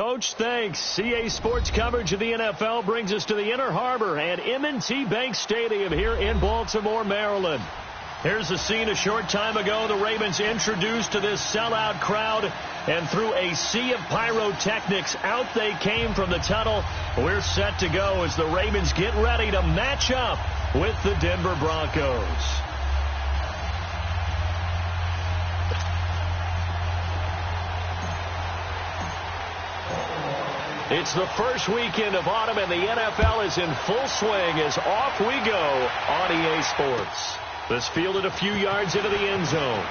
Coach. Thanks. CA Sports coverage of the NFL brings us to the Inner Harbor at M&T Bank Stadium here in Baltimore, Maryland. Here's a scene a short time ago. The Ravens introduced to this sellout crowd, and through a sea of pyrotechnics, out they came from the tunnel. We're set to go as the Ravens get ready to match up with the Denver Broncos. It's the first weekend of autumn, and the NFL is in full swing as off we go on EA Sports. This fielded a few yards into the end zone.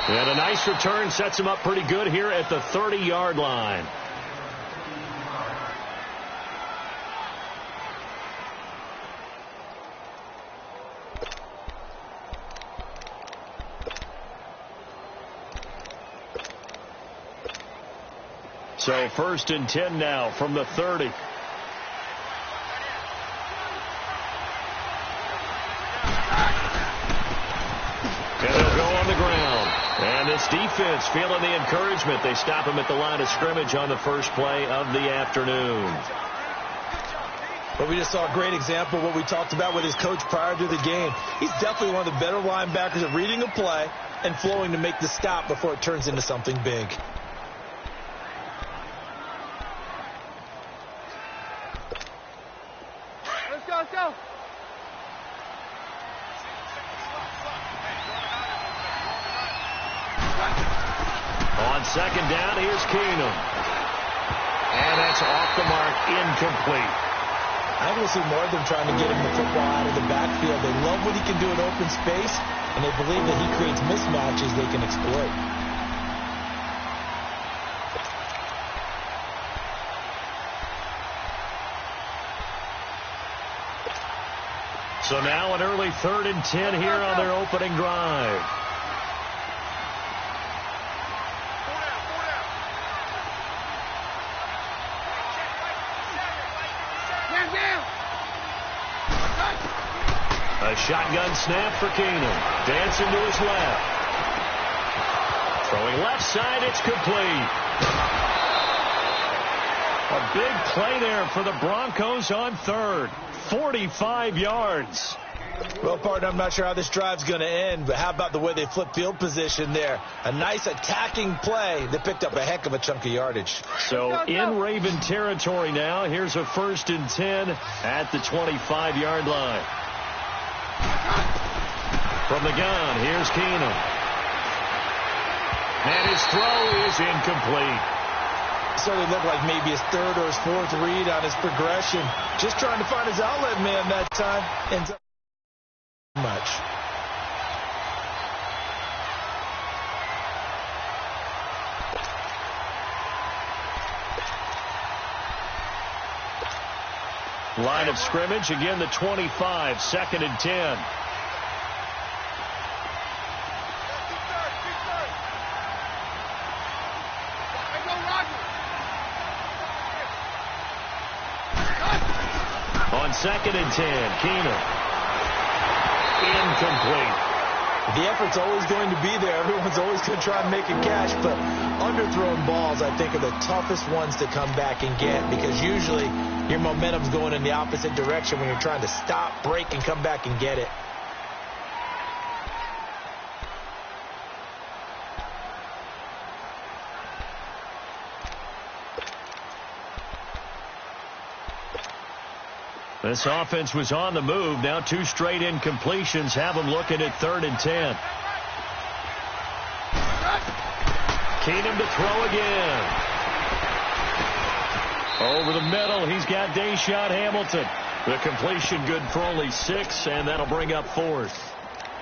And a nice return sets him up pretty good here at the 30-yard line. So 1st and 10 now from the 30. And they'll go on the ground. And this defense feeling the encouragement. They stop him at the line of scrimmage on the first play of the afternoon. But we just saw a great example of what we talked about with his coach prior to the game. He's definitely one of the better linebackers at reading a play and flowing to make the stop before it turns into something big. Let's go. On 2nd down, here's Keenum. And that's off the mark, incomplete. I think we'll see more of them trying to get him the football out of the backfield. They love what he can do in open space, and they believe that he creates mismatches they can exploit. So now an early 3rd and 10 here on their opening drive. A shotgun snap for Keenum. Dancing to his left. Throwing left side, it's complete. A big play there for the Broncos on 3rd. 45 yards. Well, partner, I'm not sure how this drive's going to end, but how about the way they flip field position there? A nice attacking play. They picked up a heck of a chunk of yardage. So in Raven territory now. Here's a 1st and 10 at the 25-yard line. From the gun, here's Keenum. And his throw is incomplete. Certainly looked like maybe his 3rd or his 4th read on his progression. Just trying to find his outlet man that time. Ends up much. Line of scrimmage, again the 25, 2nd and 10. On 2nd and 10, Keenum. Incomplete. The effort's always going to be there. Everyone's always going to try and make a catch, but underthrown balls, I think, are the toughest ones to come back and get, because usually your momentum's going in the opposite direction when you're trying to stop, break, and come back and get it. This offense was on the move. Now 2 straight incompletions have them looking at 3rd and 10. Keenum to throw again. Over the middle, he's got Deshaun Hamilton. The completion good for only 6, and that'll bring up 4th.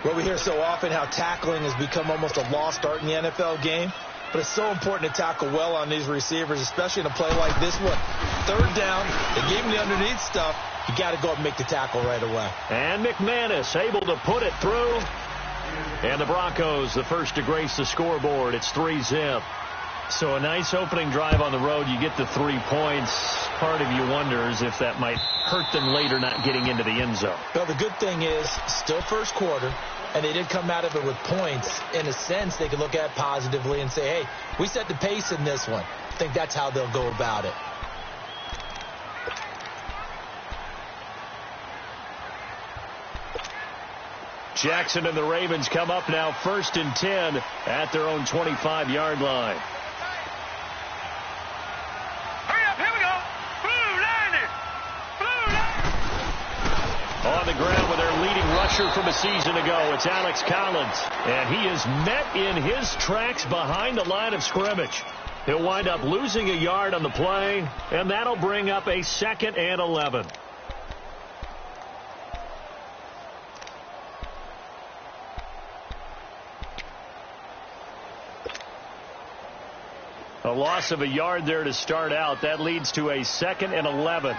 Well, we hear so often how tackling has become almost a lost art in the NFL game. But it's so important to tackle well on these receivers, especially in a play like this one. 3rd down, they gave him the underneath stuff. You got to go up and make the tackle right away. And McManus able to put it through. And the Broncos, the first to grace the scoreboard. It's 3-zip. So a nice opening drive on the road. You get the 3 points. Part of you wonders if that might hurt them later not getting into the end zone. Well, the good thing is still first quarter, and they did come out of it with points. In a sense, they could look at it positively and say, hey, we set the pace in this one. I think that's how they'll go about it. Jackson and the Ravens come up now 1st and 10 at their own 25-yard line. Hurry up, here we go. On the ground with their leading rusher from a season ago, it's Alex Collins. And he is met in his tracks behind the line of scrimmage. He'll wind up losing a yard on the play, and that'll bring up a 2nd and 11. A loss of a yard there to start out. That leads to a 2nd and 11.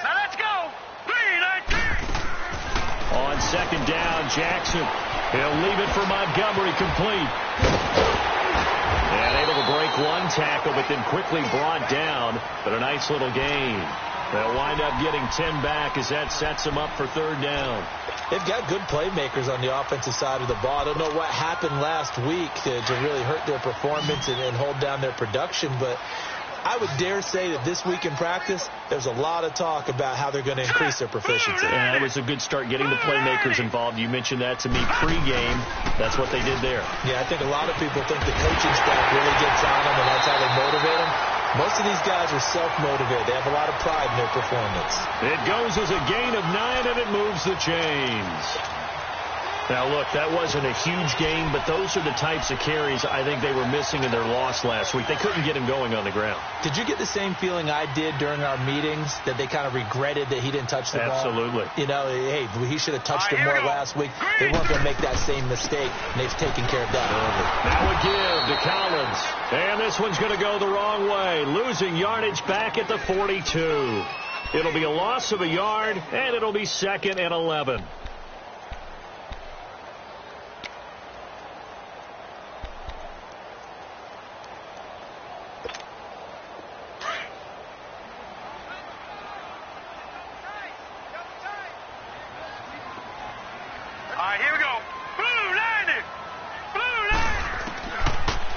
Now let's go. 3-19. On 2nd down, Jackson. He'll leave it for Montgomery, complete. And able to break one tackle, but then quickly brought down. But a nice little gain. They'll wind up getting 10 back as that sets them up for 3rd down. They've got good playmakers on the offensive side of the ball. I don't know what happened last week to really hurt their performance and hold down their production, but I would dare say that this week in practice, there's a lot of talk about how they're going to increase their proficiency. And it was a good start getting the playmakers involved. You mentioned that to me pregame. That's what they did there. Yeah, I think a lot of people think the coaching staff really gets on them, and that's how they motivate them. Most of these guys are self-motivated. They have a lot of pride in their performance. It goes as a gain of 9, and it moves the chains. Now, look, that wasn't a huge gain, but those are the types of carries I think they were missing in their loss last week. They couldn't get him going on the ground. Did you get the same feeling I did during our meetings, that they kind of regretted that he didn't touch the ball? Absolutely. You know, hey, he should have touched it more last week. They weren't going to make that same mistake, and they've taken care of that early. Now a give to Collins. And this one's going to go the wrong way, losing yardage back at the 42. It'll be a loss of a yard, and it'll be 2nd and 11.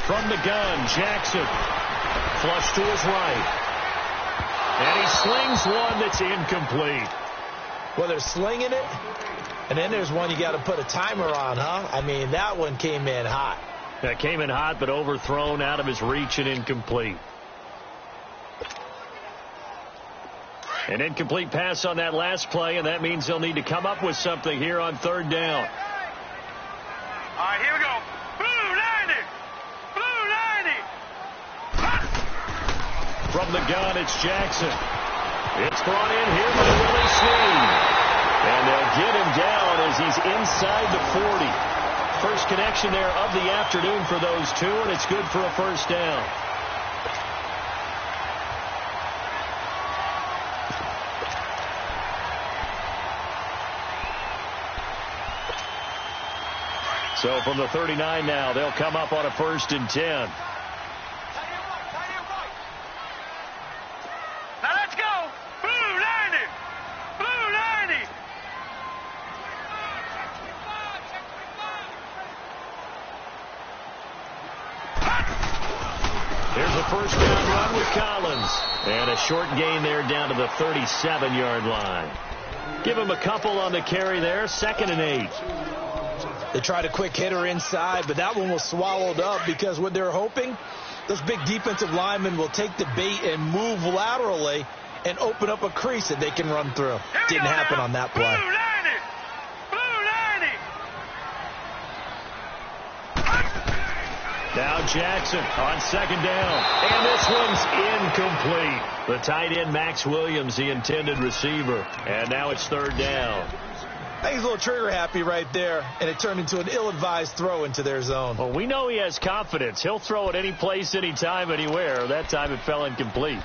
From the gun, Jackson. Flush to his right. And he slings one that's incomplete. Well, they're slinging it, and then there's one you got to put a timer on, huh? I mean, that one came in hot. That came in hot, but overthrown out of his reach and incomplete. An incomplete pass on that last play, and that means they'll need to come up with something here on 3rd down. All right, here we go. From the gun, it's Jackson. It's brought in here by Willie Snead. And they'll get him down as he's inside the 40. First connection there of the afternoon for those two, and it's good for a 1st down. So from the 39 now, they'll come up on a 1st and 10. First down run with Collins. And a short gain there down to the 37-yard line. Give him a couple on the carry there. 2nd and 8. They tried a quick hitter inside, but that one was swallowed up because what they're hoping, those big defensive linemen will take the bait and move laterally and open up a crease that they can run through. Didn't happen on that play. Now Jackson on 2nd down. And this one's incomplete. The tight end, Max Williams, the intended receiver. And now it's 3rd down. I think he's a little trigger happy right there, and it turned into an ill-advised throw into their zone. Well, we know he has confidence. He'll throw it any place, anytime, anywhere. That time it fell incomplete.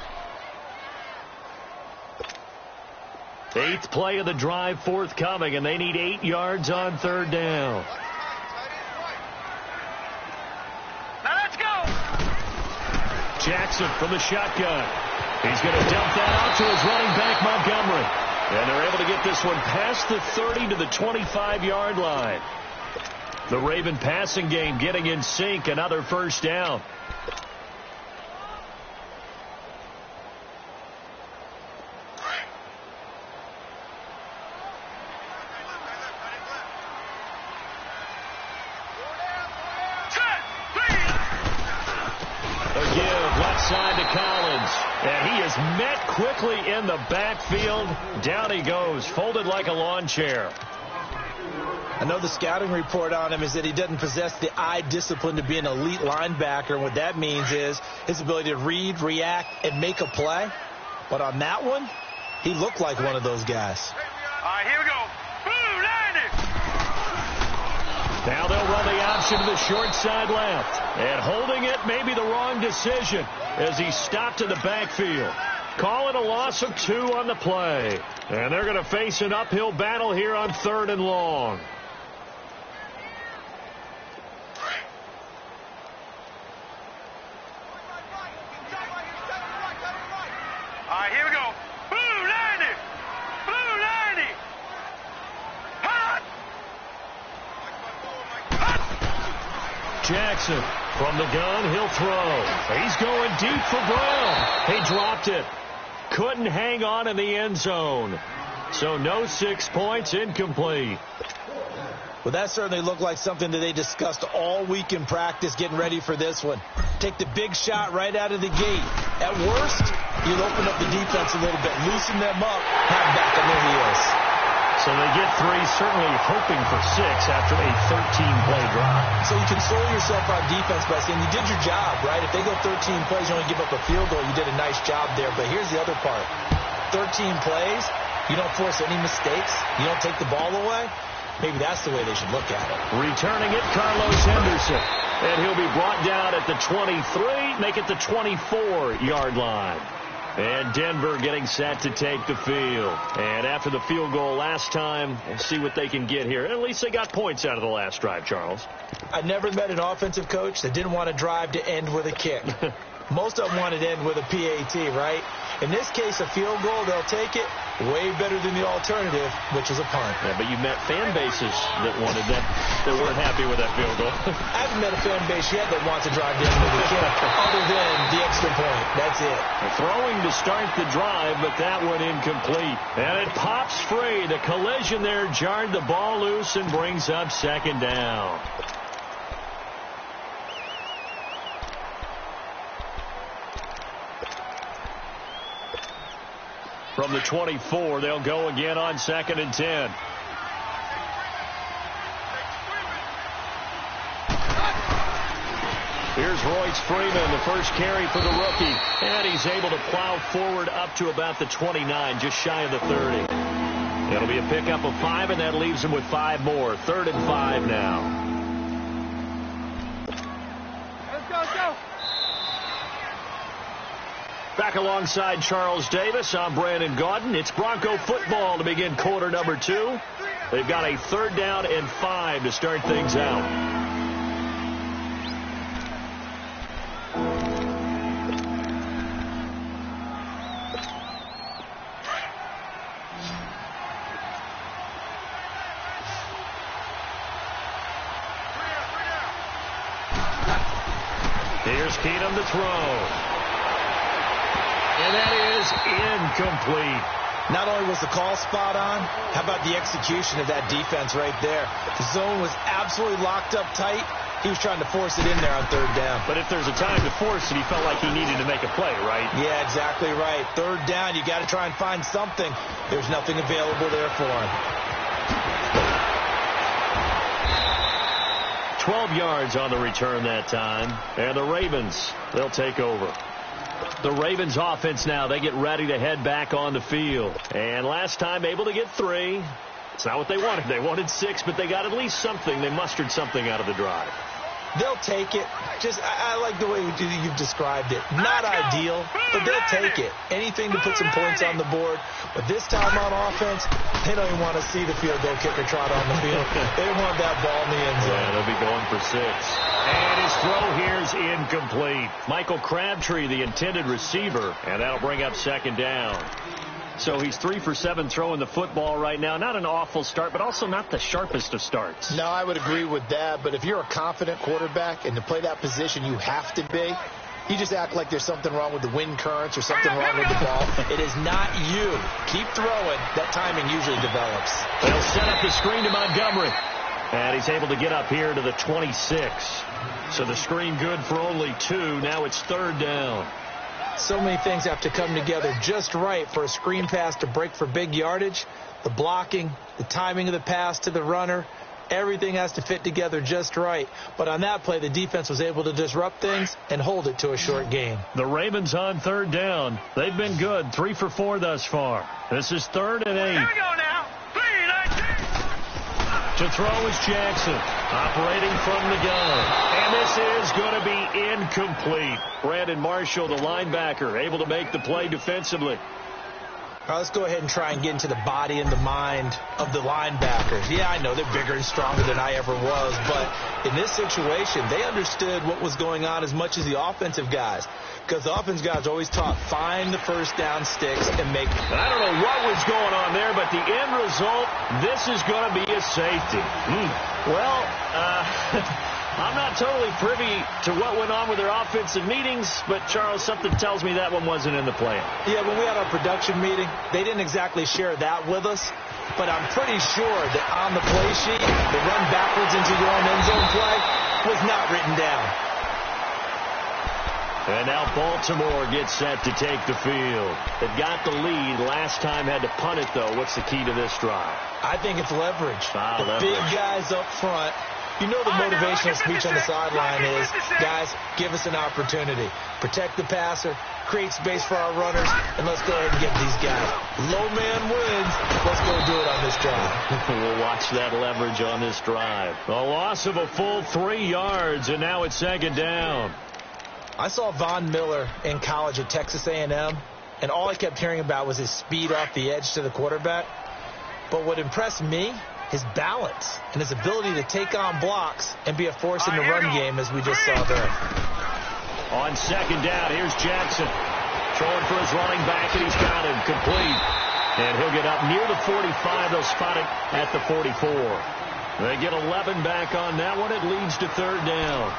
8th play of the drive forthcoming, and they need 8 yards on 3rd down. Jackson from the shotgun. He's going to dump that out to his running back, Montgomery. And they're able to get this one past the 30 to the 25-yard line. The Raven passing game getting in sync. Another first down. Side to Collins, and he is met quickly in the backfield. Down he goes, folded like a lawn chair. I know the scouting report on him is that he doesn't possess the eye discipline to be an elite linebacker. And what that means is his ability to read, react, and make a play. But on that one, he looked like one of those guys. All right, here we go. Boom, 90. Now they'll run the option to the short side left. And holding it may be the wrong decision as he stopped in the backfield. Calling a loss of 2 on the play. And they're going to face an uphill battle here on 3rd and long. All right, here we go. Boom, 90. Boom, 90. Hot. Jackson from the gun, he'll throw. He's going deep for Brown. He dropped it. Couldn't hang on in the end zone. So no 6 points, incomplete. Well, that certainly looked like something that they discussed all week in practice getting ready for this one. Take the big shot right out of the gate. At worst, you'll open up the defense a little bit, loosen them up, have them back on their heels. So they get 3, certainly hoping for 6 after a 13-play drive. So you console yourself on defense by saying you did your job, right? If they go 13 plays, you only give up a field goal, you did a nice job there. But here's the other part. 13 plays, you don't force any mistakes, you don't take the ball away. Maybe that's the way they should look at it. Returning it, Carlos Henderson. And he'll be brought down at the 23, make it the 24-yard line. And Denver getting set to take the field. And after the field goal last time, we'll see what they can get here. At least they got points out of the last drive, Charles. I never met an offensive coach that didn't want to drive to end with a kick. Most of them wanted to end with a PAT, right? In this case, a field goal, they'll take it. Way better than the alternative, which is a punt. Yeah, but you met fan bases that wanted that, that weren't happy with that field goal. I haven't met a fan base yet that wants to drive down with a kick, other than the extra point. That's it. Throwing to start the drive, but that one incomplete. And it pops free. The collision there jarred the ball loose and brings up 2nd down. From the 24, they'll go again on 2nd and 10. Here's Royce Freeman, the first carry for the rookie. And he's able to plow forward up to about the 29, just shy of the 30. It'll be a pickup of 5, and that leaves him with 5 more. 3rd and 5 now. Let's go. Back alongside Charles Davis, I'm Brandon Gaudin. It's Bronco football to begin quarter number 2. They've got a 3rd down and 5 to start things out. Here's Keenum to throw. And that is incomplete. Not only was the call spot on, how about the execution of that defense right there? The zone was absolutely locked up tight. He was trying to force it in there on 3rd down. But if there's a time to force it, he felt like he needed to make a play, right? Yeah, exactly right. 3rd down, you got to try and find something. There's nothing available there for him. 12 yards on the return that time. And the Ravens, they'll take over. The Ravens offense now, they get ready to head back on the field. And last time able to get 3. It's not what they wanted. They wanted 6, but they got at least something. They mustered something out of the drive. They'll take it. I like the way you've described it. Not ideal, but they'll take it. Anything to put some points on the board. But this time on offense, they don't even want to see the field goal kicker trot on the field. They want that ball in the end zone. Yeah, they'll be going for 6. And his throw here's incomplete. Michael Crabtree, the intended receiver, and that'll bring up second down. So he's 3 for 7 throwing the football right now. Not an awful start, but also not the sharpest of starts. No, I would agree with that. But if you're a confident quarterback and to play that position, you have to be. You just act like there's something wrong with the wind currents or something wrong with the ball. It is not you. Keep throwing. That timing usually develops. They'll set up the screen to Montgomery. And he's able to get up here to the 26. So the screen good for only 2. Now it's third down. So many things have to come together just right for a screen pass to break for big yardage. The blocking, the timing of the pass to the runner, everything has to fit together just right. But on that play, the defense was able to disrupt things and hold it to a short gain. The Ravens on third down. They've been good, 3 for 4 thus far. This is 3rd and 8. Here we go now. 3-19. To throw is Jackson, operating from the gun. And this is going to be incomplete. Brandon Marshall, the linebacker, able to make the play defensively. All right, let's go ahead and try and get into the body and the mind of the linebackers. Yeah, I know they're bigger and stronger than I ever was, but in this situation, they understood what was going on as much as the offensive guys. Because the offensive guys always taught, find the first down sticks and make them. I don't know what was going on there, but the end result, this is going to be a safety. Well, I'm not totally privy to what went on with their offensive meetings, but, Charles, something tells me that one wasn't in the plan. Yeah, when we had our production meeting, they didn't exactly share that with us, but I'm pretty sure that on the play sheet, the run backwards into your own end zone play was not written down. And now Baltimore gets set to take the field. They've got the lead. Last time had to punt it, though. What's the key to this drive? I think it's leverage. The leverage. Big guys up front. You know the motivational speech on the sideline is, guys, give us an opportunity. Protect the passer, create space for our runners, and let's go ahead and get these guys. Low man wins. Let's go do it on this drive. We'll watch that leverage on this drive. A loss of a full 3 yards, and now it's second down. I saw Von Miller in college at Texas A&M, and all I kept hearing about was his speed off the edge to the quarterback. But what impressed me, his balance and his ability to take on blocks and be a force in the run game, as we just saw there. On second down, here's Jackson. Throwing for his running back, and he's got him complete. And he'll get up near the 45. They'll spot it at the 44. They get 11 back on that one. It leads to third down.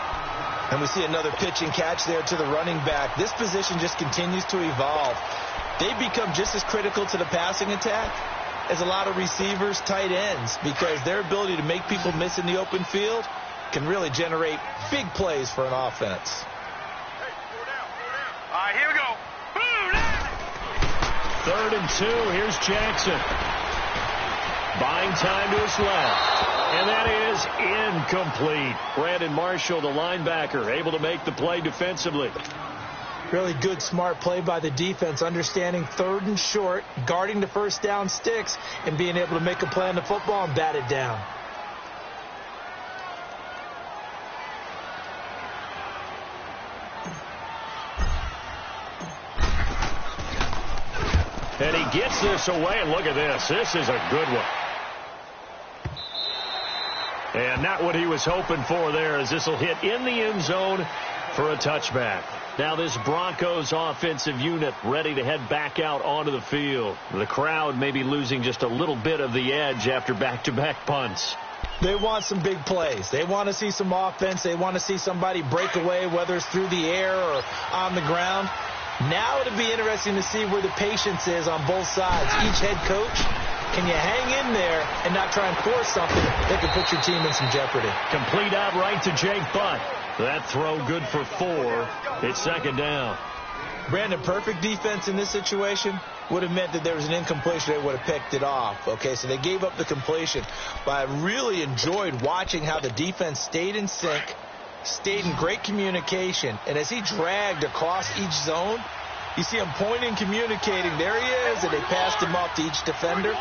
And we see another pitch and catch there to the running back. This position just continues to evolve. They become just as critical to the passing attack as a lot of receivers, tight ends, because their ability to make people miss in the open field can really generate big plays for an offense. Hey, pull down. All right, here we go. Boom, 3rd and 2. Here's Jackson. Buying time to his left. And that is incomplete. Brandon Marshall, the linebacker, able to make the play defensively. Really good, smart play by the defense, understanding 3rd and short, guarding the first down sticks, and being able to make a play on the football and bat it down. And he gets this away, and look at this. This is a good one. And not what he was hoping for there, as this will hit in the end zone for a touchback. Now this Broncos offensive unit ready to head back out onto the field. The crowd may be losing just a little bit of the edge after back-to-back punts. They want some big plays. They want to see some offense. They want to see somebody break away, whether it's through the air or on the ground. Now it'll be interesting to see where the patience is on both sides. Each head coach, can you hang in there and not try and force something that could put your team in some jeopardy? Complete out right to Jake Butt. That throw good for 4. It's second down. Brandon, perfect defense in this situation would have meant that there was an incompletion. They would have picked it off. Okay, so they gave up the completion. But I really enjoyed watching how the defense stayed in sync, stayed in great communication, and as he dragged across each zone, you see him pointing, communicating. There he is, and they passed him off to each defender.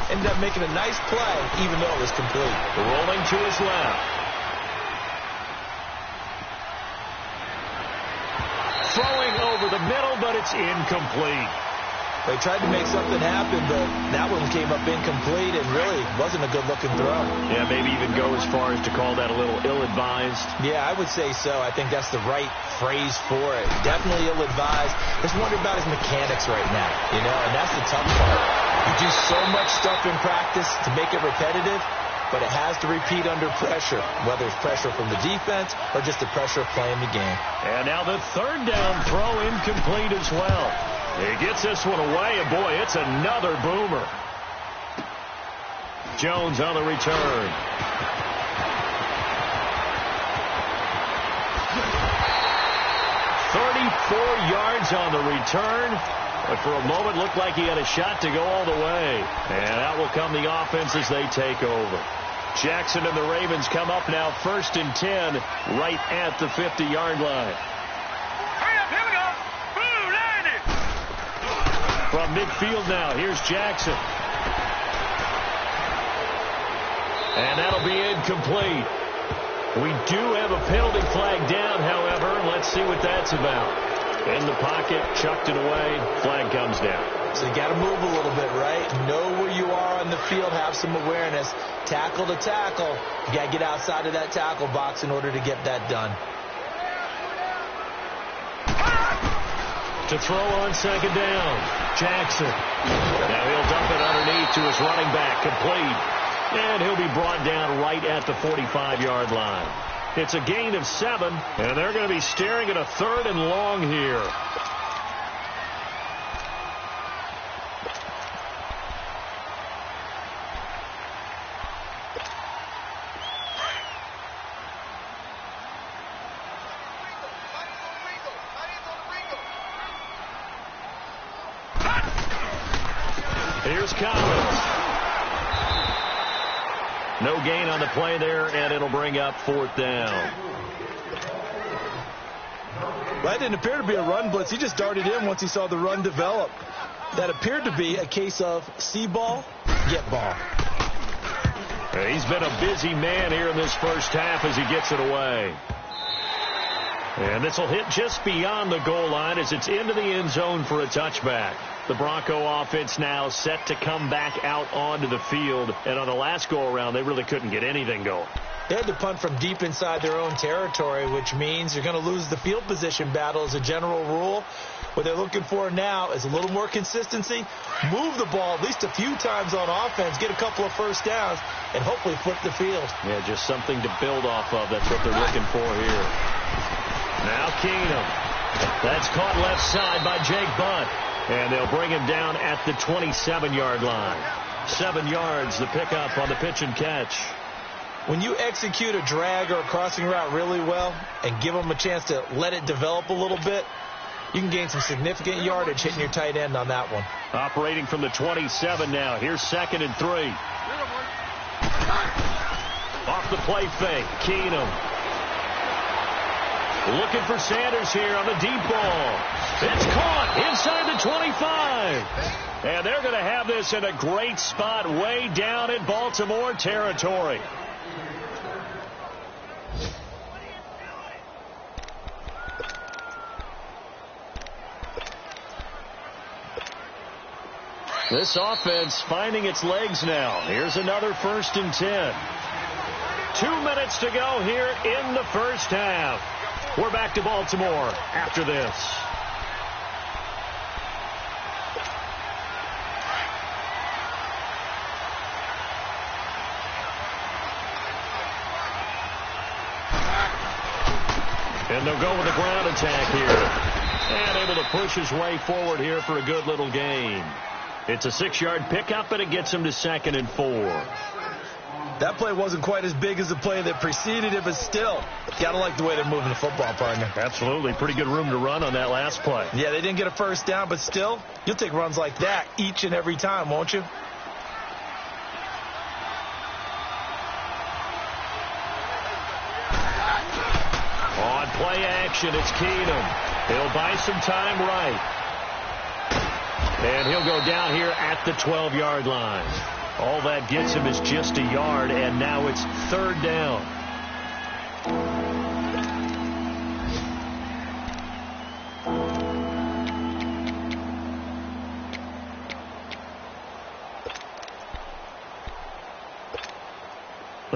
Ended up making a nice play, even though it was complete. Rolling to his left. Throwing over the middle, but it's incomplete. They tried to make something happen, but that one came up incomplete and really wasn't a good-looking throw. Yeah, maybe even go as far as to call that a little ill-advised. Yeah, I would say so. I think that's the right phrase for it. Definitely ill-advised. Just wonder about his mechanics right now, and that's the tough part. You do so much stuff in practice to make it repetitive, but it has to repeat under pressure, whether it's pressure from the defense or just the pressure of playing the game. And now the third down throw incomplete as well. He gets this one away, and boy, it's another boomer. Jones on the return. yards on the return, but for a moment looked like he had a shot to go all the way. And out will come the offense as they take over. Jackson and the Ravens come up now 1st and 10 right at the 50-yard line. Hurry up, here we go. Blue 90. From midfield now, here's Jackson. And that'll be incomplete. We do have a penalty flag down, however. Let's see what that's about. In the pocket, chucked it away, flag comes down. So you got to move a little bit, right? Know where you are on the field, have some awareness. Tackle to tackle. You got to get outside of that tackle box in order to get that done. To throw on 2nd down, Jackson. Now he'll dump it underneath to his running back, complete. And he'll be brought down right at the 45-yard line. It's a gain of 7, and they're going to be staring at a 3rd and long here. Here's Collins. No gain on the play there, and it'll bring up 4th down. Well, that didn't appear to be a run blitz. He just darted in once he saw the run develop. That appeared to be a case of see ball, get ball. He's been a busy man here in this first half as he gets it away. And this will hit just beyond the goal line as it's into the end zone for a touchback. The Bronco offense now set to come back out onto the field. And on the last go-around, they really couldn't get anything going. They had to punt from deep inside their own territory, which means you're going to lose the field position battle as a general rule. What they're looking for now is a little more consistency, move the ball at least a few times on offense, get a couple of first downs, and hopefully flip the field. Yeah, just something to build off of. That's what they're looking for here. Now Keenum. That's caught left side by Jake Butt. And they'll bring him down at the 27-yard line. 7 yards, the pickup on the pitch and catch. When you execute a drag or a crossing route really well and give them a chance to let it develop a little bit, you can gain some significant yardage hitting your tight end on that one. Operating from the 27 now. Here's 2nd and 3. Off the play fake, Keenum. Looking for Sanders here on the deep ball. It's caught inside the 25. And they're going to have this in a great spot way down in Baltimore territory. This offense finding its legs now. Here's another 1st and 10. 2 minutes to go here in the first half. We're back to Baltimore after this. And they'll go with a ground attack here. And able to push his way forward here for a good little gain. It's a 6-yard pickup, and it gets him to 2nd and 4. That play wasn't quite as big as the play that preceded it, but still, got to like the way they're moving the football, partner. Absolutely. Pretty good room to run on that last play. Yeah, they didn't get a first down, but still, you'll take runs like that each and every time, won't you? On play action, it's Keenum. He'll buy some time right. And he'll go down here at the 12-yard line. All that gets him is just a yard, and now it's 3rd down.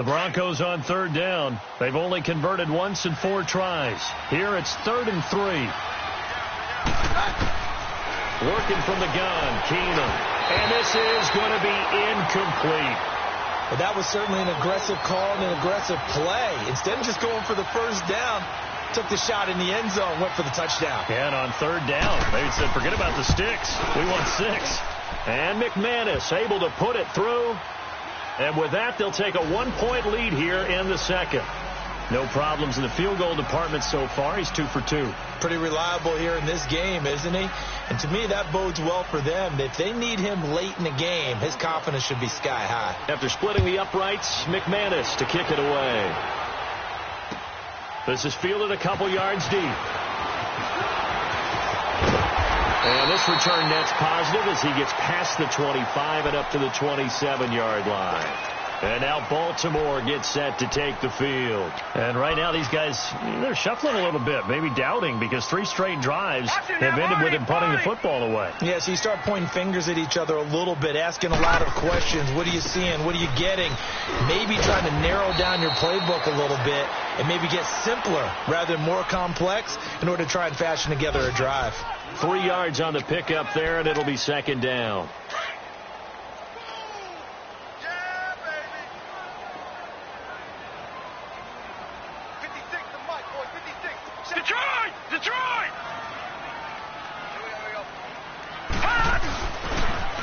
The Broncos on third down. They've only converted once in 4 tries. Here it's 3rd and 3. Working from the gun, Keenum. And this is going to be incomplete. Well, that was certainly an aggressive call and an aggressive play. Instead of just going for the first down, took the shot in the end zone, went for the touchdown. And on third down, they said, forget about the sticks. We want 6. And McManus able to put it through. And with that, they'll take a 1-point lead here in the second. No problems in the field goal department so far. He's 2 for 2. Pretty reliable here in this game, isn't he? And to me, that bodes well for them. If they need him late in the game, his confidence should be sky high. After splitting the uprights, McManus to kick it away. This is fielded a couple yards deep. And this return net's positive as he gets past the 25 and up to the 27-yard line. And now Baltimore gets set to take the field. And right now these guys, they're shuffling a little bit, maybe doubting, because 3 straight drives have ended with him punting the football away. Yeah, so you start pointing fingers at each other a little bit, asking a lot of questions. What are you seeing? What are you getting? Maybe trying to narrow down your playbook a little bit and maybe get simpler rather than more complex in order to try and fashion together a drive. 3 yards on the pickup there, and it'll be 2nd down.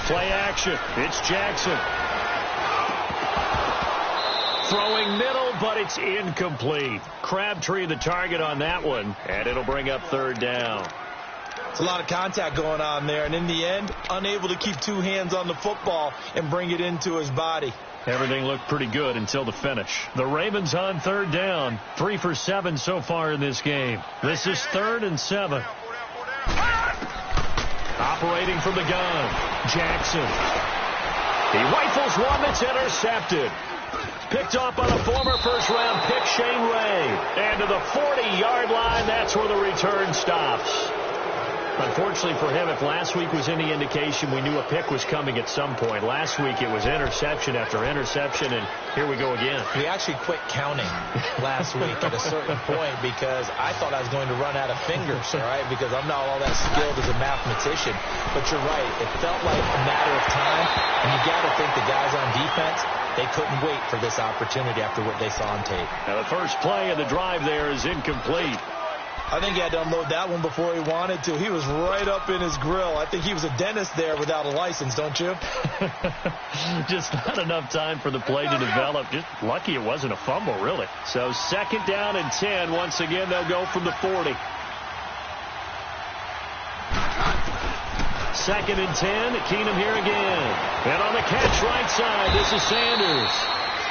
Play action. It's Jackson. Throwing middle, but it's incomplete. Crabtree the target on that one, and it'll bring up 3rd down. It's a lot of contact going on there, and in the end, unable to keep 2 hands on the football and bring it into his body. Everything looked pretty good until the finish. The Ravens on 3rd down. 3 for 7 so far in this game. This is 3rd and 7. Operating from the gun, Jackson. He rifles one that's intercepted. Picked off by the former first-round pick, Shane Ray. And to the 40-yard line, that's where the return stops. Unfortunately for him, if last week was any indication, we knew a pick was coming at some point. Last week it was interception after interception, and here we go again. We actually quit counting last week at a certain point because I thought I was going to run out of fingers, all right, because I'm not all that skilled as a mathematician. But you're right. It felt like a matter of time, and you got to think the guys on defense, they couldn't wait for this opportunity after what they saw on tape. Now the first play of the drive there is incomplete. I think he had to unload that one before he wanted to. He was right up in his grill. I think he was a dentist there without a license, don't you? Just not enough time for the play to develop. Just lucky it wasn't a fumble, really. So 2nd down and 10. Once again, they'll go from the 40. 2nd and 10. Keenum here again. And on the catch right side, this is Sanders.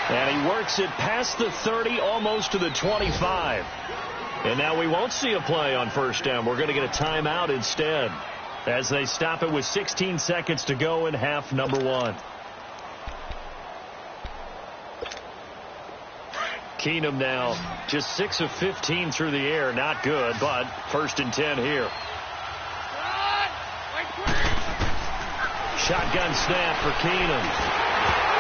And he works it past the 30, almost to the 25. And now we won't see a play on 1st down. We're going to get a timeout instead as they stop it with 16 seconds to go in half number 1. Keenum now just 6 of 15 through the air. Not good, but 1st and 10 here. Shotgun snap for Keenum.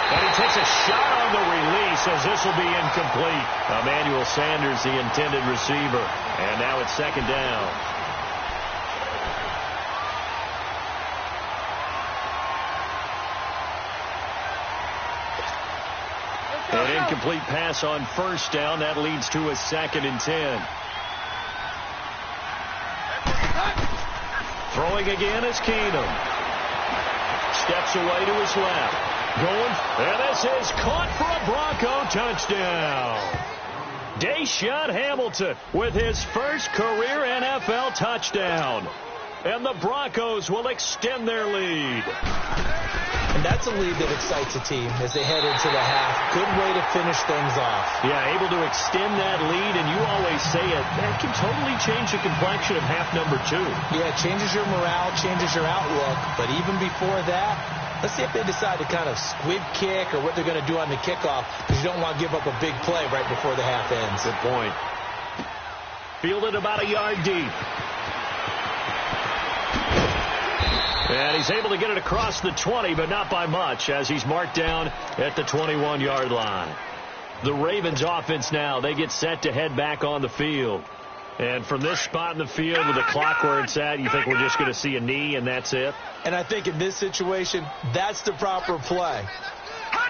And he takes a shot on the release as this will be incomplete. Emmanuel Sanders, the intended receiver. And now it's 2nd down. An incomplete pass on 1st down. That leads to a 2nd and 10. Throwing again is Keenum. Steps away to his left. Going, and this is caught for a Bronco touchdown. Deshaun Hamilton with his first career NFL touchdown. And the Broncos will extend their lead. And that's a lead that excites a team as they head into the half. Good way to finish things off. Yeah, able to extend that lead, and you always say it, that can totally change the complexion of half number 2. Yeah, it changes your morale, changes your outlook. But even before that, let's see if they decide to kind of squib kick or what they're going to do on the kickoff, because you don't want to give up a big play right before the half ends. Good point. Fielded about a yard deep. And he's able to get it across the 20, but not by much, as he's marked down at the 21-yard line. The Ravens offense now, they get set to head back on the field. And from this spot in the field with the clock where it's at, you think we're just going to see a knee and that's it? And I think in this situation, that's the proper play.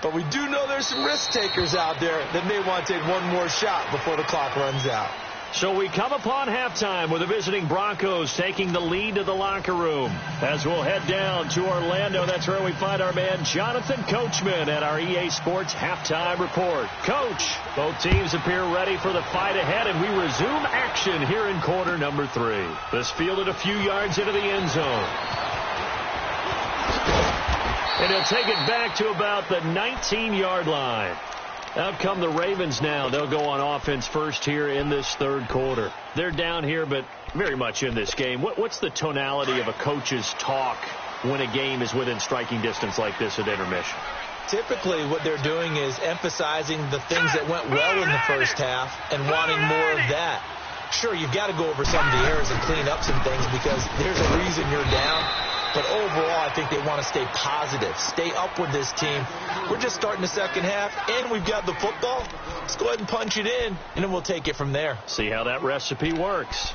But we do know there's some risk takers out there that may want to take one more shot before the clock runs out. So we come upon halftime with the visiting Broncos taking the lead to the locker room. As we'll head down to Orlando, that's where we find our man Jonathan Coachman at our EA Sports Halftime Report. Coach, both teams appear ready for the fight ahead, and we resume action here in quarter number 3. This fielded a few yards into the end zone. And he'll take it back to about the 19-yard line. Out come the Ravens now. They'll go on offense first here in this third quarter. They're down here, but very much in this game. What's the tonality of a coach's talk when a game is within striking distance like this at intermission? Typically, what they're doing is emphasizing the things that went well in the first half and wanting more of that. Sure, you've got to go over some of the errors and clean up some things because there's a reason you're down. But overall, I think they want to stay positive, stay up with this team. We're just starting the second half, and we've got the football. Let's go ahead and punch it in, and then we'll take it from there. See how that recipe works.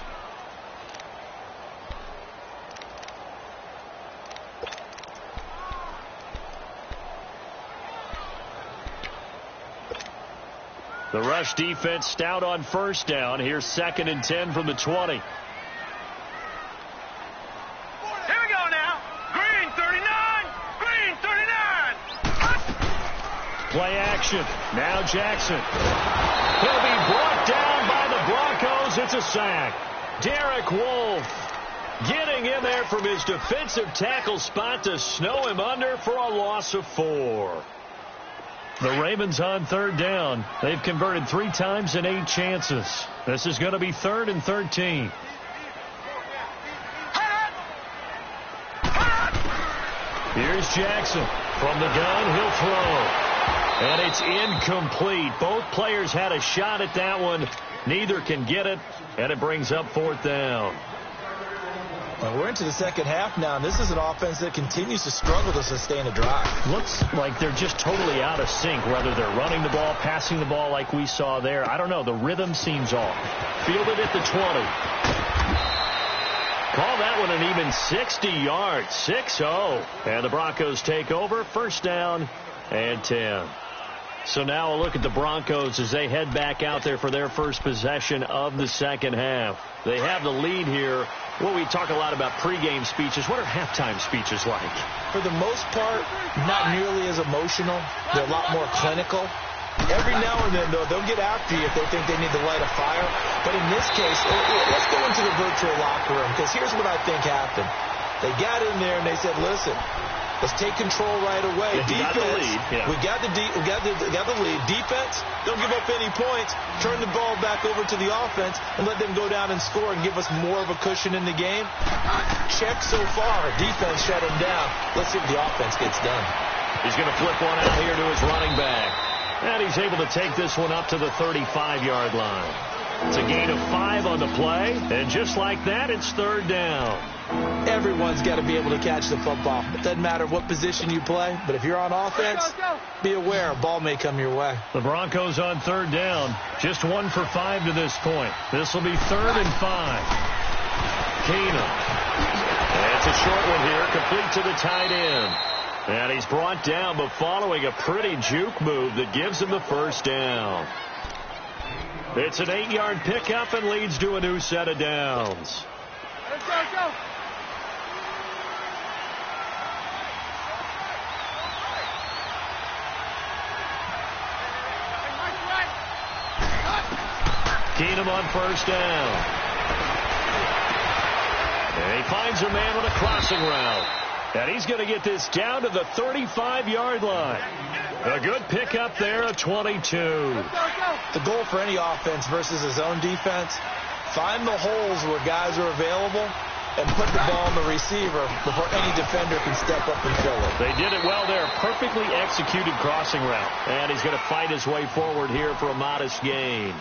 The rush defense stout on first down. Here's 2nd and 10 from the 20. Play action. Now Jackson. He'll be brought down by the Broncos. It's a sack. Derek Wolfe getting in there from his defensive tackle spot to snow him under for a loss of 4. The Ravens on third down. They've converted 3 times in 8 chances. This is going to be 3rd and 13. Here's Jackson. From the gun, he'll throw. And it's incomplete. Both players had a shot at that one. Neither can get it, and it brings up 4th down. Well, we're into the second half now, and this is an offense that continues to struggle to sustain a drive. Looks like they're just totally out of sync, whether they're running the ball, passing the ball like we saw there. I don't know. The rhythm seems off. Fielded at the 20. Call that one an even 60 yards. 6-0. And the Broncos take over. 1st down and 10. So now a look at the Broncos as they head back out there for their first possession of the second half. They have the lead here. Well, we talk a lot about pregame speeches. What are halftime speeches like? For the most part, not nearly as emotional. They're a lot more clinical. Every now and then, though, they'll get after you if they think they need to light a fire. But in this case, let's go into the virtual locker room, because here's what I think happened. They got in there and they said, listen, let's take control right away. Defense, we got the lead. Defense, don't give up any points. Turn the ball back over to the offense and let them go down and score and give us more of a cushion in the game. Check so far. Defense shut him down. Let's see if the offense gets done. He's going to flip one out here to his running back. And he's able to take this one up to the 35-yard line. It's a gain of 5 on the play. And just like that, it's 3rd down. Everyone's got to be able to catch the football. It doesn't matter what position you play, but if you're on offense, be aware a ball may come your way. The Broncos on 3rd down. Just 1 for 5 to this point. This will be 3rd and 5. Keenum. And it's a short one here, complete to the tight end. And he's brought down, but following a pretty juke move that gives him the 1st down. It's an 8-yard pickup and leads to a new set of downs. Let's go. Keenum on 1st down. And he finds a man with a crossing route. And he's going to get this down to the 35-yard line. A good pickup there of 22. The goal for any offense versus a zone defense, find the holes where guys are available and put the ball on the receiver before any defender can step up and fill it. They did it well there. Perfectly executed crossing route. And he's going to fight his way forward here for a modest gain.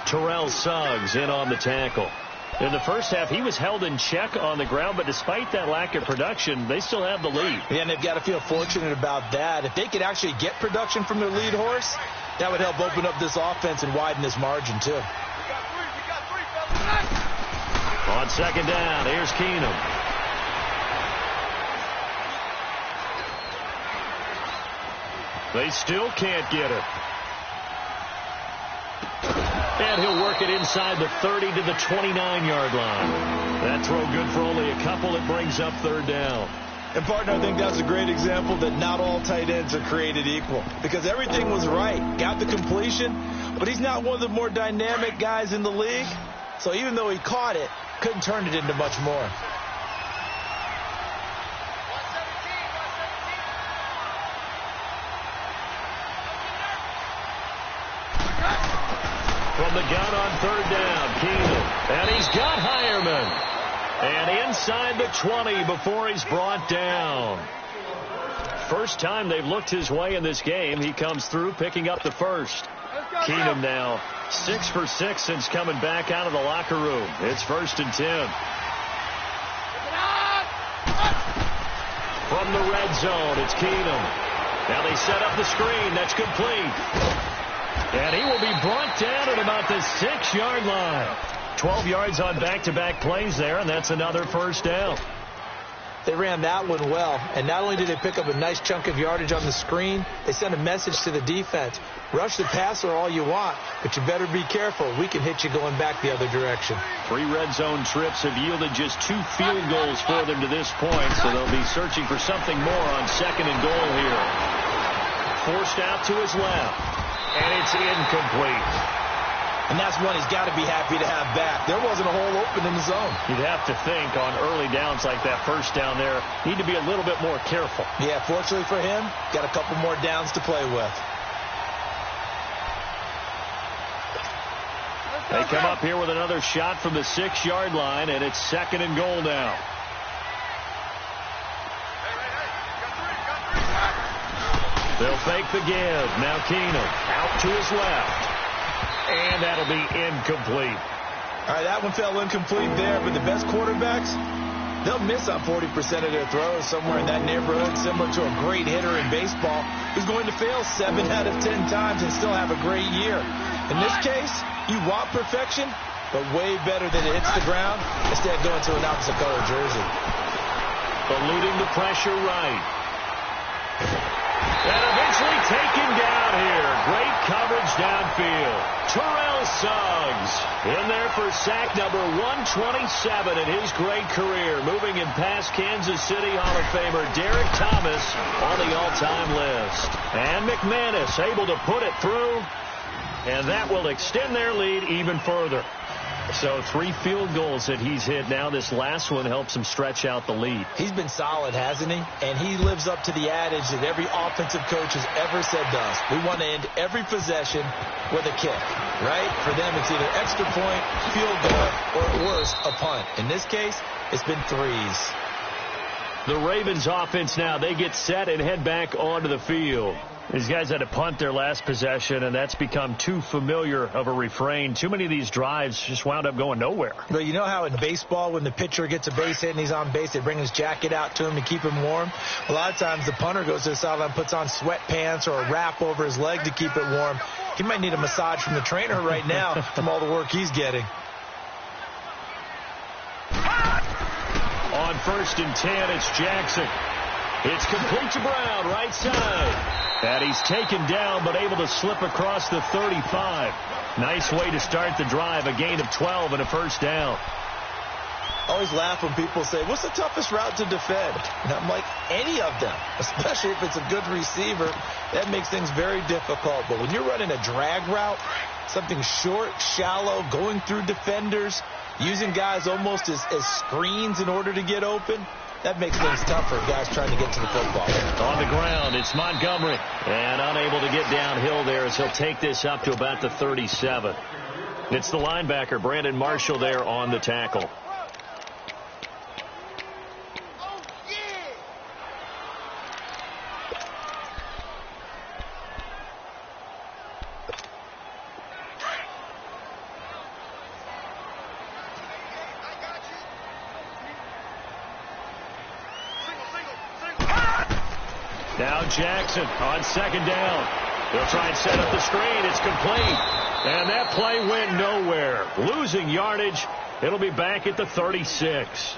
Terrell Suggs in on the tackle. In the first half, he was held in check on the ground, but despite that lack of production, they still have the lead. Yeah, and they've got to feel fortunate about that. If they could actually get production from their lead horse, That would help open up this offense and widen this margin, too. We got three, fellas. On second down, here's Keenum. They still can't get it. And he'll work it inside the 30 to the 29-yard line. That throw good for only a couple. It brings up third down. And, partner, I think that's a great example that not all tight ends are created equal. Because everything was right. Got the completion, but he's not one of the more dynamic guys in the league. So even though he caught it, couldn't turn it into much more. From the gun on third down, Keenum. And he's got Hireman. And inside the 20 before he's brought down. First time they've looked his way in this game. He comes through picking up the first. Keenum now 6 for 6 since coming back out of the locker room. It's 1st and 10. From the red zone, it's Keenum. Now they set up the screen. That's complete. And he will be brought down at about the 6-yard line. 12 yards on back-to-back plays there, and that's another first down. They ran that one well, and not only did they pick up a nice chunk of yardage on the screen, they sent a message to the defense. Rush the passer all you want, but you better be careful. We can hit you going back the other direction. 3 red zone trips have yielded just 2 field goals for them to this point, so they'll be searching for something more on second and goal here. Forced out to his left, and it's incomplete. And that's one he's got to be happy to have back. There wasn't a hole open in the zone. You'd have to think on early downs like that first down there, need to be a little bit more careful. Yeah, fortunately for him, got a couple more downs to play with. They come up here with another shot from the 6-yard line, and it's second and goal now. They'll fake the give. Now Keenum out to his left. And that'll be incomplete. All right, that one fell incomplete there, but the best quarterbacks, they'll miss on 40% of their throws, somewhere in that neighborhood, similar to a great hitter in baseball who's going to fail 7 out of 10 times and still have a great year. In this case, you want perfection, but way better than it hits the ground instead of going to an opposite color jersey. Eluding the pressure right. And eventually taken down here. Great coverage downfield. Terrell Suggs in there for sack number 127 in his great career. Moving in past Kansas City Hall of Famer Derek Thomas on the all-time list. And McManus able to put it through. And that will extend their lead even further. So 3 field goals that he's hit now. This last one helps him stretch out the lead. He's been solid, hasn't he? And he lives up to the adage that every offensive coach has ever said to us. We want to end every possession with a kick, right? For them, it's either extra point, field goal, or at worst, a punt. In this case, it's been 3s. The Ravens offense now, they get set and head back onto the field. These guys had to punt their last possession, and that's become too familiar of a refrain. Too many of these drives just wound up going nowhere. Well, you know how in baseball, when the pitcher gets a base hit and he's on base, they bring his jacket out to him to keep him warm? A lot of times the punter goes to the sideline, puts on sweatpants or a wrap over his leg to keep it warm. He might need a massage from the trainer right now from all the work he's getting. On 1st and 10, it's Jackson. It's complete to Brown, right side. And he's taken down, but able to slip across the 35. Nice way to start the drive. A gain of 12 and a first down. I always laugh when people say, what's the toughest route to defend? And I'm like, any of them, especially if it's a good receiver. That makes things very difficult. But when you're running a drag route, something short, shallow, going through defenders, using guys almost as screens in order to get open, that makes things tough for guys trying to get to the football. On the ground, it's Montgomery. And unable to get downhill there as he'll take this up to about the 37. It's the linebacker, Brandon Marshall, there on the tackle. Now Jackson on second down. They'll try and set up the screen. It's complete. And that play went nowhere. Losing yardage. It'll be back at the 36.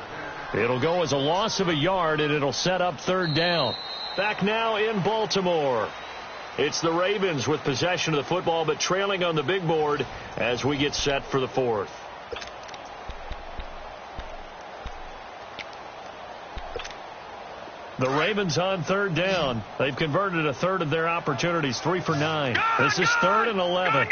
It'll go as a loss of a yard, and it'll set up third down. Back now in Baltimore. It's the Ravens with possession of the football, but trailing on the big board as we get set for the fourth. The Ravens on third down. They've converted a third of their opportunities, 3 for 9. This is 3rd and 11.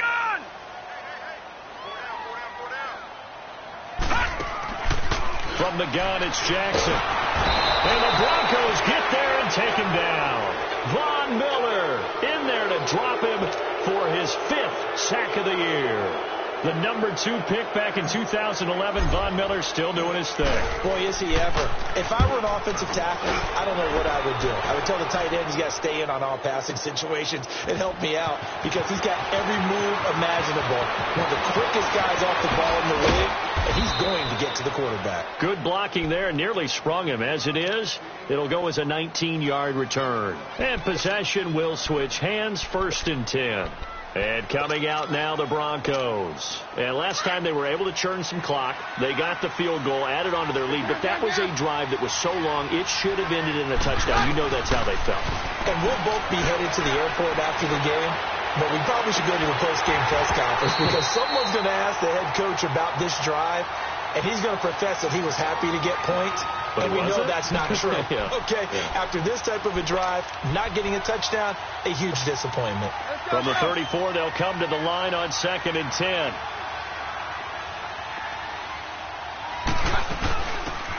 From the gun, it's Jackson. And the Broncos get there and take him down. Von Miller in there to drop him for his 5th sack of the year. The number 2 pick back in 2011, Von Miller still doing his thing. Boy, is he ever. If I were an offensive tackle, I don't know what I would do. I would tell the tight end he's got to stay in on all passing situations and help me out because he's got every move imaginable. One of the quickest guys off the ball in the league, and he's going to get to the quarterback. Good blocking there, nearly sprung him. As it is, it'll go as a 19-yard return. And possession will switch hands, 1st and 10. And coming out now, the Broncos. And last time they were able to churn some clock. They got the field goal, added on to their lead. But that was a drive that was so long, it should have ended in a touchdown. You know that's how they felt. And we'll both be headed to the airport after the game. But we probably should go to the post-game press conference because someone's going to ask the head coach about this drive. And he's going to profess that he was happy to get points. But and we know that's not true. Yeah. Okay, after this type of a drive, not getting a touchdown, a huge disappointment. From the 34, they'll come to the line on 2nd and 10.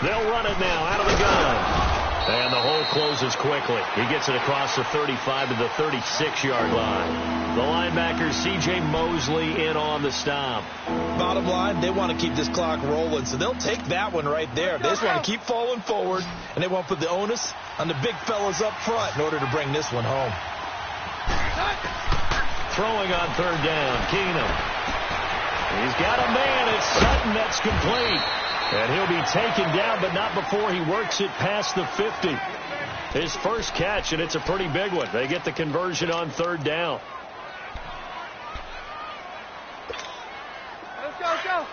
They'll run it now out of the gun. And the hole closes quickly. He gets it across the 35 to the 36-yard line. The linebacker, C.J. Mosley, in on the stop. Bottom line, they want to keep this clock rolling, so they'll take that one right there. They just want to keep falling forward, and they won't put the onus on the big fellas up front in order to bring this one home. Throwing on 3rd down, Keenum. He's got a man. It's Sutton. That's complete. And he'll be taken down, but not before he works it past the 50. His first catch, and it's a pretty big one. They get the conversion on 3rd down. Let's go, let's go.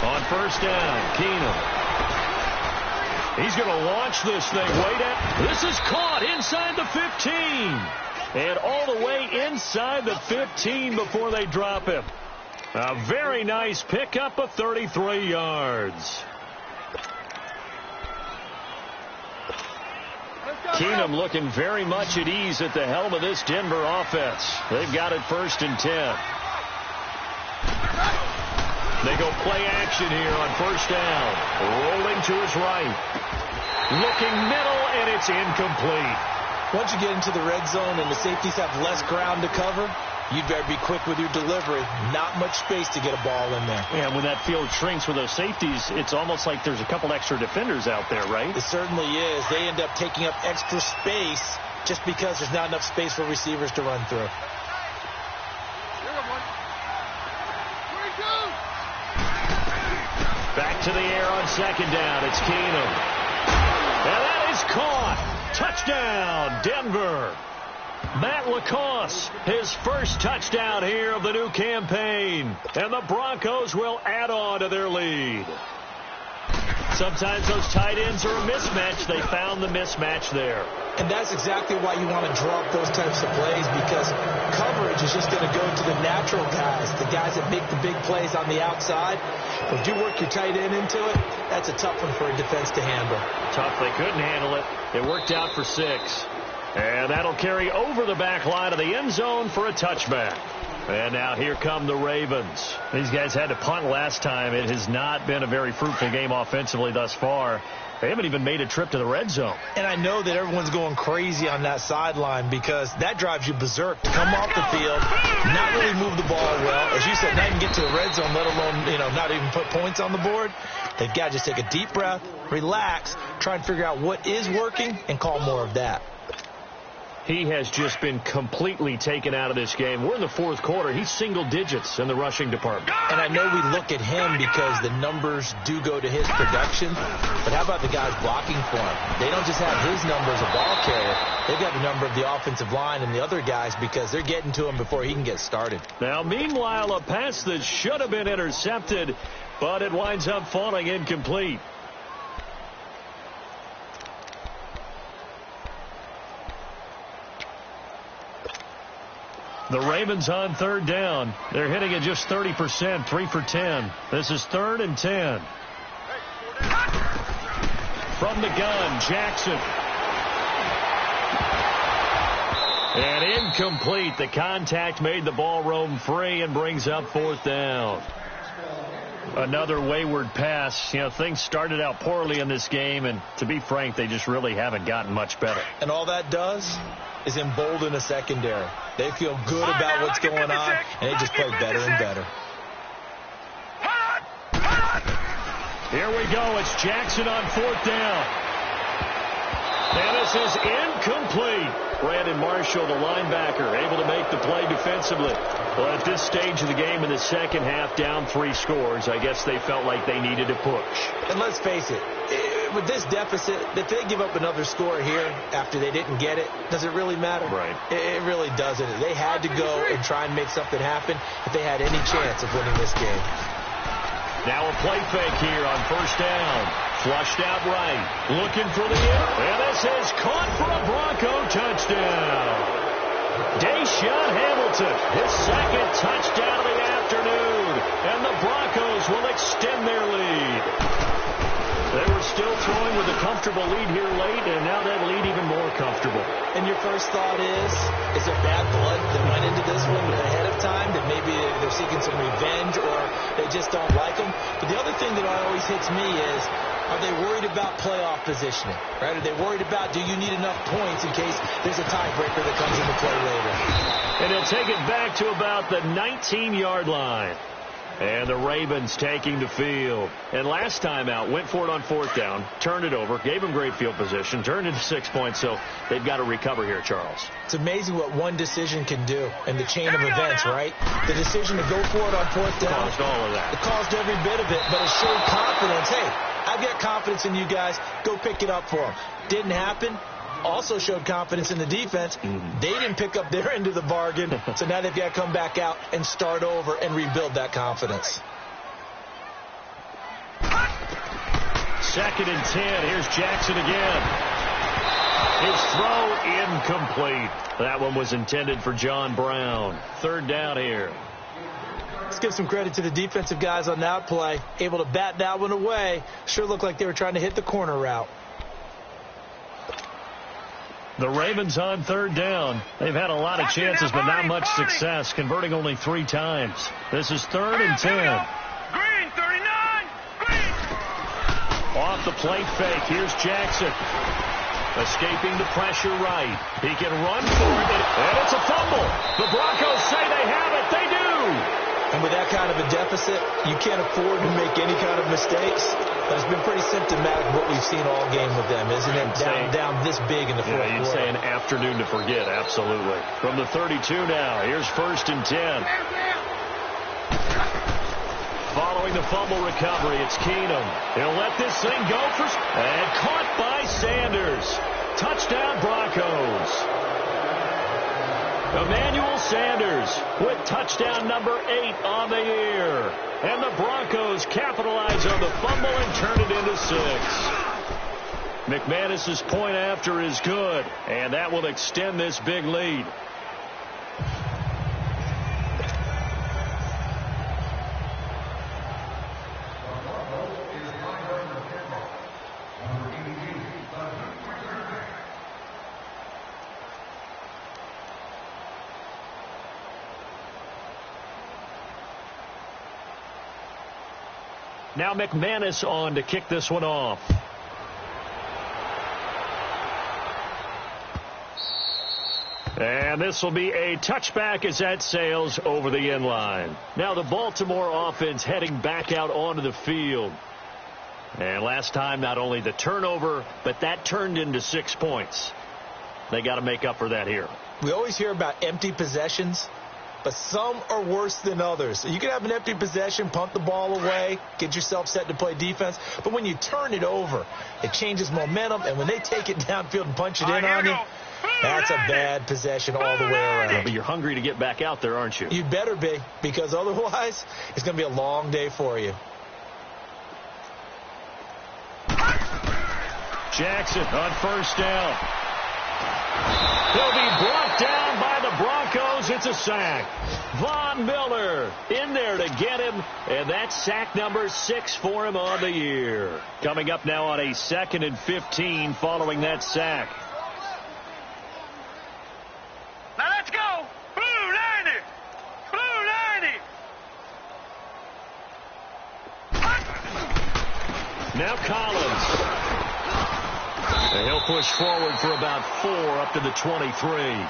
On 1st down, Keenum. He's going to launch this thing way down. This is caught inside the 15. And all the way inside the 15 before they drop him. A very nice pickup of 33 yards. Keenum looking very much at ease at the helm of this Denver offense. They've got it 1st and 10. They go play action here on 1st down. Rolling to his right. Looking middle, and it's incomplete. Once you get into the red zone and the safeties have less ground to cover, you better be quick with your delivery. Not much space to get a ball in there. Yeah, when that field shrinks with those safeties, it's almost like there's a couple extra defenders out there, right? It certainly is. They end up taking up extra space just because there's not enough space for receivers to run through. Back to the air on 2nd down. It's Keenum. And that is caught. Touchdown, Denver. Matt Lacoste, his first touchdown here of the new campaign. And the Broncos will add on to their lead. Sometimes those tight ends are a mismatch. They found the mismatch there. And that's exactly why you want to draw up those types of plays, because coverage is just going to go to the natural guys, the guys that make the big plays on the outside. If you work your tight end into it, that's a tough one for a defense to handle. Tough. They couldn't handle it. It worked out for 6. And that'll carry over the back line of the end zone for a touchback. And now here come the Ravens. These guys had to punt last time. It has not been a very fruitful game offensively thus far. They haven't even made a trip to the red zone. And I know that everyone's going crazy on that sideline because that drives you berserk to come off the field, not really move the ball well. As you said, not even get to the red zone, let alone, not even put points on the board. They've got to just take a deep breath, relax, try and figure out what is working, and call more of that. He has just been completely taken out of this game. We're in the fourth quarter. He's single digits in the rushing department. And I know we look at him because the numbers do go to his production, but how about the guys blocking for him? They don't just have his number as a ball carrier. They've got the number of the offensive line and the other guys because they're getting to him before he can get started. Now, meanwhile, a pass that should have been intercepted, but it winds up falling incomplete. The Ravens on third down. They're hitting at just 30%, 3 for 10. This is 3rd and 10. From the gun, Jackson. And incomplete. The contact made the ball roam free and brings up 4th down. Another wayward pass. You know, things started out poorly in this game, and to be frank, they just really haven't gotten much better. And all that does is embolden a secondary. They feel good about what's going on, and they just play better and better. Here we go. It's Jackson on 4th down. And this is incomplete. Brandon Marshall, the linebacker, able to make the play defensively. Well, at this stage of the game in the second half, down 3 scores, I guess they felt like they needed to push. And let's face it, with this deficit, if they give up another score here after they didn't get it, does it really matter? Right. It really doesn't. They had to go and try and make something happen if they had any chance of winning this game. Now a play fake here on 1st down. Flushed out right. Looking for the end. And this is caught for a Bronco touchdown. Deshaun Hamilton, his 2nd touchdown of the afternoon. And the Broncos will extend their lead. They were still throwing with a comfortable lead here late, and now that lead even more comfortable. And your first thought is there bad blood that went into this one ahead of time, that maybe they're seeking some revenge or they just don't like them? But the other thing that always hits me is, are they worried about playoff positioning? Right? Are they worried about, do you need enough points in case there's a tiebreaker that comes into play later? And he'll take it back to about the 19-yard line. And the Ravens taking the field. And last time out, went for it on 4th down, turned it over, gave them great field position, turned into 6 points, so they've got to recover here, Charles. It's amazing what one decision can do in the chain of events, right? The decision to go for it on 4th down. Caused all of that. It caused every bit of it, but it showed confidence. Hey, I've got confidence in you guys. Go pick it up for them. Didn't happen. Also showed confidence in the defense. They didn't pick up their end of the bargain, so now they've got to come back out and start over and rebuild that confidence. 2nd and 10. Here's Jackson again. His throw incomplete. That one was intended for John Brown. 3rd down here. Let's give some credit to the defensive guys on that play. Able to bat that one away. Sure looked like they were trying to hit the corner route. The Ravens on 3rd down. They've had a lot of chances, but not much success, converting only 3 times. This is 3rd and 10. Green, 39. Green. Off the play fake. Here's Jackson. Escaping the pressure right. He can run for it, and it's a fumble. The Broncos say they have it. They do. And with that kind of a deficit, you can't afford to make any kind of mistakes. But it's been pretty symptomatic of what we've seen all game with them, isn't it? Down this big in the fourth quarter. You'd say an afternoon to forget, absolutely. From the 32 now, here's 1st and 10. Following the fumble recovery, it's Keenum. He'll let this thing go and caught by Sanders. Touchdown Broncos. Emmanuel Sanders with touchdown number 8 on the year. And the Broncos capitalize on the fumble and turn it into 6. McManus's point after is good, and that will extend this big lead. Now McManus on to kick this one off. And this will be a touchback as that sails over the end line. Now the Baltimore offense heading back out onto the field. And last time, not only the turnover, but that turned into 6 points. They got to make up for that here. We always hear about empty possessions, but some are worse than others. You can have an empty possession, punt the ball away, get yourself set to play defense, but when you turn it over, it changes momentum, and when they take it downfield and punch it in on you, that's a bad possession all the way around. Yeah, but you're hungry to get back out there, aren't you? You better be, because otherwise it's going to be a long day for you. Jackson on first down. He'll be brought down by the Broncos. It's a sack. Von Miller in there to get him, and that's sack number 6 for him on the year. Coming up now on a 2nd and 15 following that sack. Now let's go. Blue 90. Blue 90. Now Collins. And he'll push forward for about 4 up to the 23.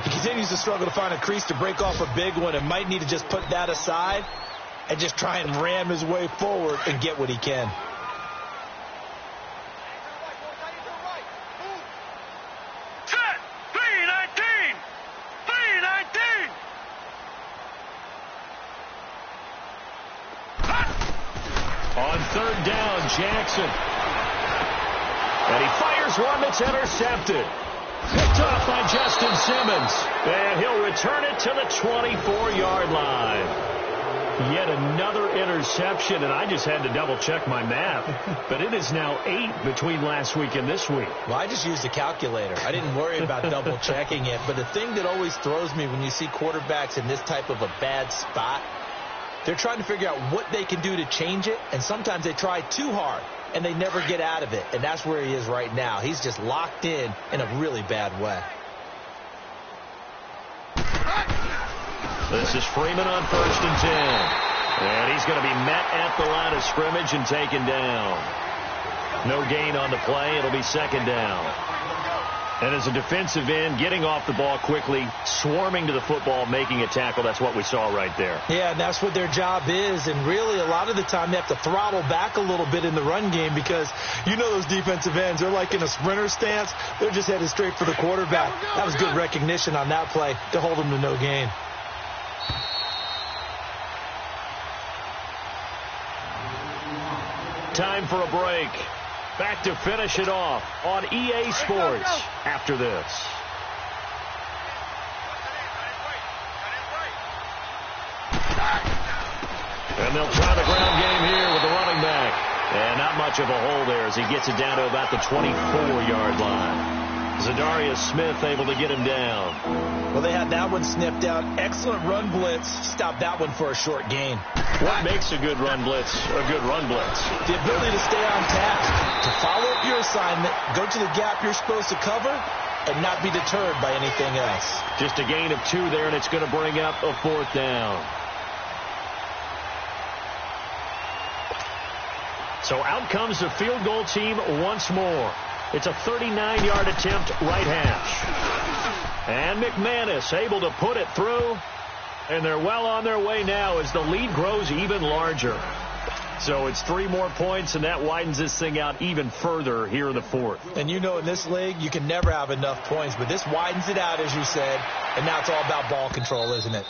He continues to struggle to find a crease to break off a big one and might need to just put that aside and just try and ram his way forward and get what he can. Set. 319. 319. On third down, Jackson. And he fires one that's intercepted. Picked off by Justin Simmons. And he'll return it to the 24-yard line. Yet another interception, and I just had to double-check my math. But it is now 8 between last week and this week. Well, I just used a calculator. I didn't worry about double-checking it. But the thing that always throws me when you see quarterbacks in this type of a bad spot, they're trying to figure out what they can do to change it, and sometimes they try too hard, and they never get out of it, and that's where he is right now. He's just locked in a really bad way. This is Freeman on 1st and 10. And he's going to be met at the line of scrimmage and taken down. No gain on the play. It'll be 2nd down. And as a defensive end, getting off the ball quickly, swarming to the football, making a tackle, that's what we saw right there. Yeah, and that's what their job is. And really, a lot of the time, they have to throttle back a little bit in the run game because you know those defensive ends, they're like in a sprinter stance. They're just headed straight for the quarterback. That was good recognition on that play to hold them to no gain. Time for a break. Back to finish it off on EA Sports after this. And they'll try the ground game here with the running back. And not much of a hole there as he gets it down to about the 24-yard line. Zadarius Smith able to get him down. Well, they had that one sniffed out. Excellent run blitz. Stopped that one for a short gain. What makes a good run blitz a good run blitz? The ability to stay on task, to follow up your assignment, go to the gap you're supposed to cover, and not be deterred by anything else. Just a gain of 2 there, and it's going to bring up a 4th down. So out comes the field goal team once more. It's a 39-yard attempt right hash. And McManus able to put it through. And they're well on their way now as the lead grows even larger. So it's 3 more points, and that widens this thing out even further here in the 4th. And you know in this league, you can never have enough points. But this widens it out, as you said. And now it's all about ball control, isn't it?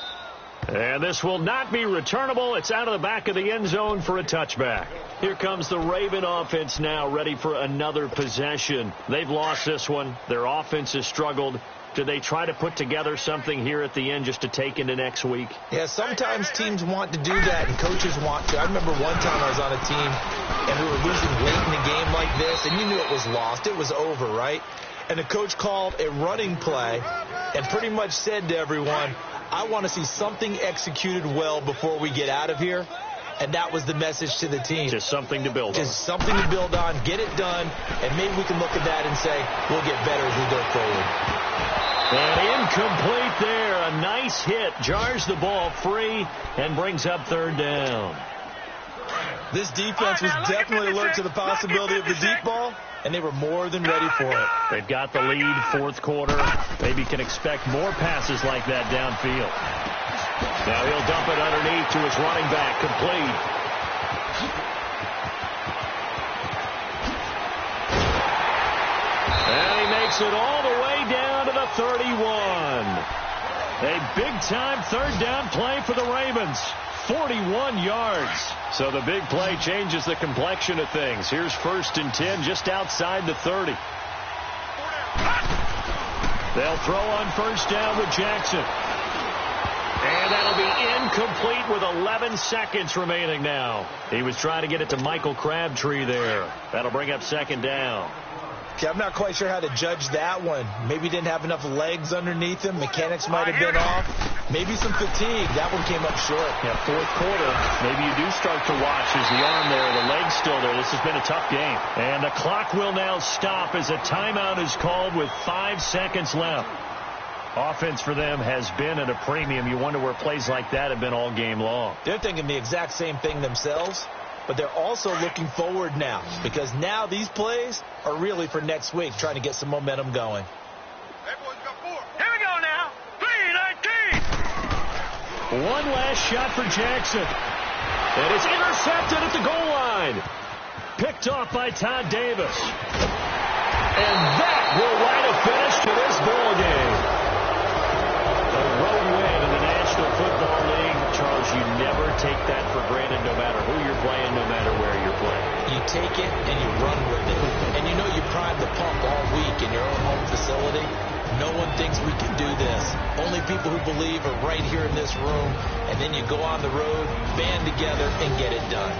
And this will not be returnable. It's out of the back of the end zone for a touchback. Here comes the Raven offense now, ready for another possession. They've lost this one. Their offense has struggled. Do they try to put together something here at the end just to take into next week? Yeah, sometimes teams want to do that, and coaches want to. I remember one time I was on a team, and we were losing late in the game like this, and you knew it was lost. It was over, right? And the coach called a running play and pretty much said to everyone, I want to see something executed well before we get out of here. And that was the message to the team. Just something to build on. Just something to build on, get it done, and maybe we can look at that and say, we'll get better as we go forward. And incomplete there. A nice hit. Jars the ball free and brings up 3rd down. This defense was definitely alert to the possibility of the deep ball, and they were more than ready for it. They've got the lead, 4th quarter. Maybe can expect more passes like that downfield. Now he'll dump it underneath to his running back, complete. And he makes takes it all the way down to the 31. A big-time third down play for the Ravens. 41 yards. So the big play changes the complexion of things. Here's 1st and 10 just outside the 30. They'll throw on 1st down with Jackson. And that'll be incomplete with 11 seconds remaining now. He was trying to get it to Michael Crabtree there. That'll bring up 2nd down. Okay, I'm not quite sure how to judge that one. Maybe didn't have enough legs underneath him. Mechanics might have been off. Maybe some fatigue. That one came up short. Yeah, 4th quarter. Maybe you do start to watch as the arm there, the leg's still there. This has been a tough game. And the clock will now stop as a timeout is called with 5 seconds left. Offense for them has been at a premium. You wonder where plays like that have been all game long. They're thinking the exact same thing themselves, but they're also looking forward now because now these plays are really for next week, trying to get some momentum going. Hey, boys, got 4. Here we go now. 3-19. One last shot for Jackson. And it's intercepted at the goal line. Picked off by Todd Davis. And that will write a finish to this ball game. A road win in the National Football League. Charles, you never take that for granted no matter who you're playing, no matter where you're playing. You take it and you run with it. And you know you primed the pump all week in your own home facility. No one thinks we can do this. Only people who believe are right here in this room. And then you go on the road, band together, and get it done.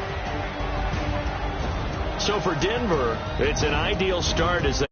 So for Denver, it's an ideal start as they